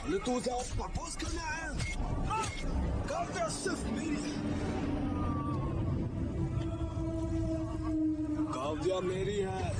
अरे तू उसे प्रपोज करने आया? काव्या सिर्फ मेरी है। काव्या मेरी है।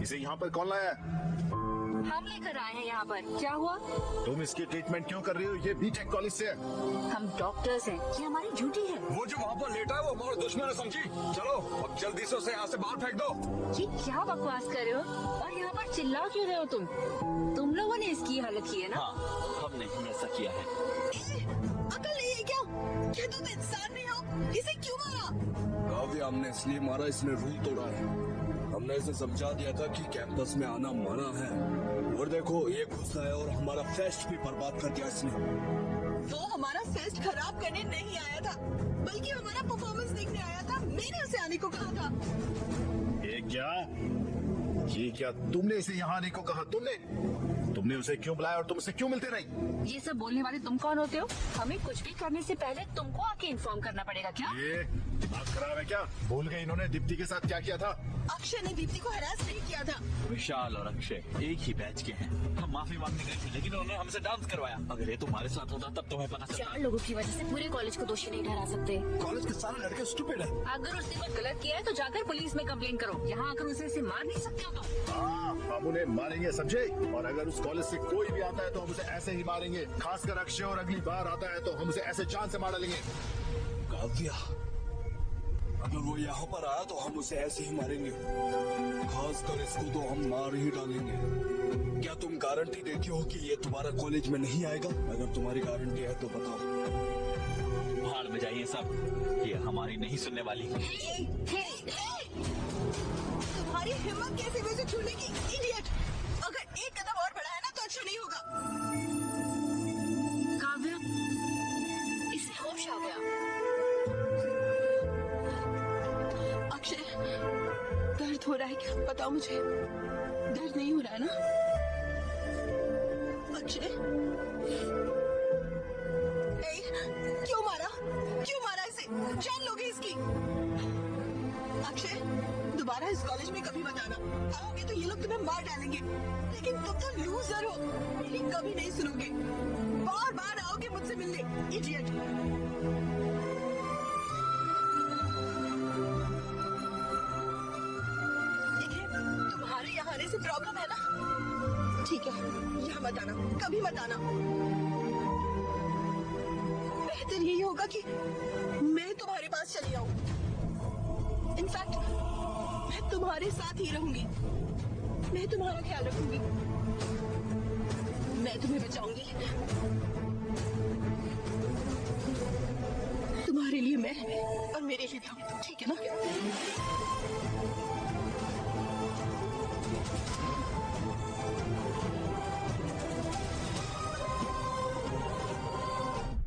इसे यहाँ पर कौन लाया? हम लेकर आए हैं यहाँ पर। क्या हुआ? तुम इसकी ट्रीटमेंट क्यों कर रही हो? ये बीटेक कॉलेज से है। हम डॉक्टर्स हैं, ये हमारी ड्यूटी है। वो जो वहाँ पर लेटा है वो हमारा दुश्मन है, समझी? चलो अब जल्दी से उसे यहाँ से बाहर फेंक दो। ये क्या बकवास कर रहे हो? और यहाँ पर चिल्ला क्यों रहे हो तुम लोगों ने इसकी हालत की है ना? हाँ, हमने ही ऐसा किया है। अकल नहीं है क्या? क्या तुम इंसान नहीं हो? इसे क्यों मारा? काव्या, हमने इसलिए मारा, इसने रूल तोड़ा है। हमने इसे समझा दिया था कि कैंपस में आना मना है, और देखो ये गुस्सा है और हमारा फेस्ट भी बर्बाद कर दिया इसने। वो हमारा फेस्ट खराब करने नहीं आया था, बल्कि हमारा परफॉर्मेंस देखने आया था। मैंने उसे आने को कहा था। ये क्या तुमने इसे यहाँ आने को कहा? तुमने उसे क्यों बुलाया और तुम उसे क्यों मिलते नहीं? ये सब बोलने वाले तुम कौन होते हो? हमें कुछ भी करने से पहले तुमको आके इन्फॉर्म करना पड़ेगा क्या? ये दिमाग खराब है क्या? भूल गए इन्होंने दीप्ति के साथ क्या किया था? अक्षय ने दीप्ति को हरास नहीं किया था। विशाल और अक्षय एक ही बैच के हैं। हम माफी मांगने गए थे, लेकिन उन्होंने हमसे डांस करवाया। अगर ये तुम्हारे साथ होता तब तुम्हें पता चलता। 4 लोगों की वजह से पूरे कॉलेज को दोषी नहीं ठहरा सकते। कॉलेज के सारे लड़के स्टूपिड है। अगर उसने कुछ गलत किया है तो जाकर पुलिस में कंप्लेन करो। यहाँ आकर उसे ऐसे मार नहीं सकते हो तो। हम उन्हें मारेंगे, समझे? और अगर उस कॉलेज से कोई भी आता है तो हम उसे ऐसे ही मारेंगे। खासकर अक्षय, और अगली बार आता है तो हम उसे ऐसे जान से मार डालेंगे। काव्या, अगर वो यहाँ पर आया तो हम उसे ऐसे ही मारेंगे। खासकर इसको तो हम मार ही डालेंगे। क्या तुम गारंटी देती हो कि ये तुम्हारा कॉलेज में नहीं आएगा? अगर तुम्हारी गारंटी है तो बताओ। भाड़ में जाइए सब, ये हमारी नहीं सुनने वाली। तुम्हारी हिम्मत कैसे मुझे छूने की? इडियट! अगर एक कदम और बढ़ाया ना तो अच्छा नहीं होगा। काव्या, इसे होश आ गया। अक्षय, दर्द हो रहा है क्या? बताओ मुझे, दर्द नहीं हो रहा है ना? अक्षय, क्यों मारा? क्यों मारा इसे? जान लोगे इसकी? अक्षय, दोबारा इस कॉलेज में कभी मत आना। आओगे तो ये लोग तुम्हें मार डालेंगे। लेकिन तुम तो लूजर हो, मेरी कभी नहीं सुनोगे। बार बार आओगे मुझसे मिलने, इडियट। तुम्हारे यहाँ आने से प्रॉब्लम है ना? ठीक है, यहाँ मत आना, कभी मत आना। बेहतर यही होगा कि मैं तुम्हारे पास चली आऊं। इनफैक्ट मैं तुम्हारे साथ ही रहूंगी। मैं तुम्हारा ख्याल रखूंगी। मैं तुम्हें बचाऊंगी। तुम्हारे लिए मैं और मेरे लिए तुम, ठीक है ना?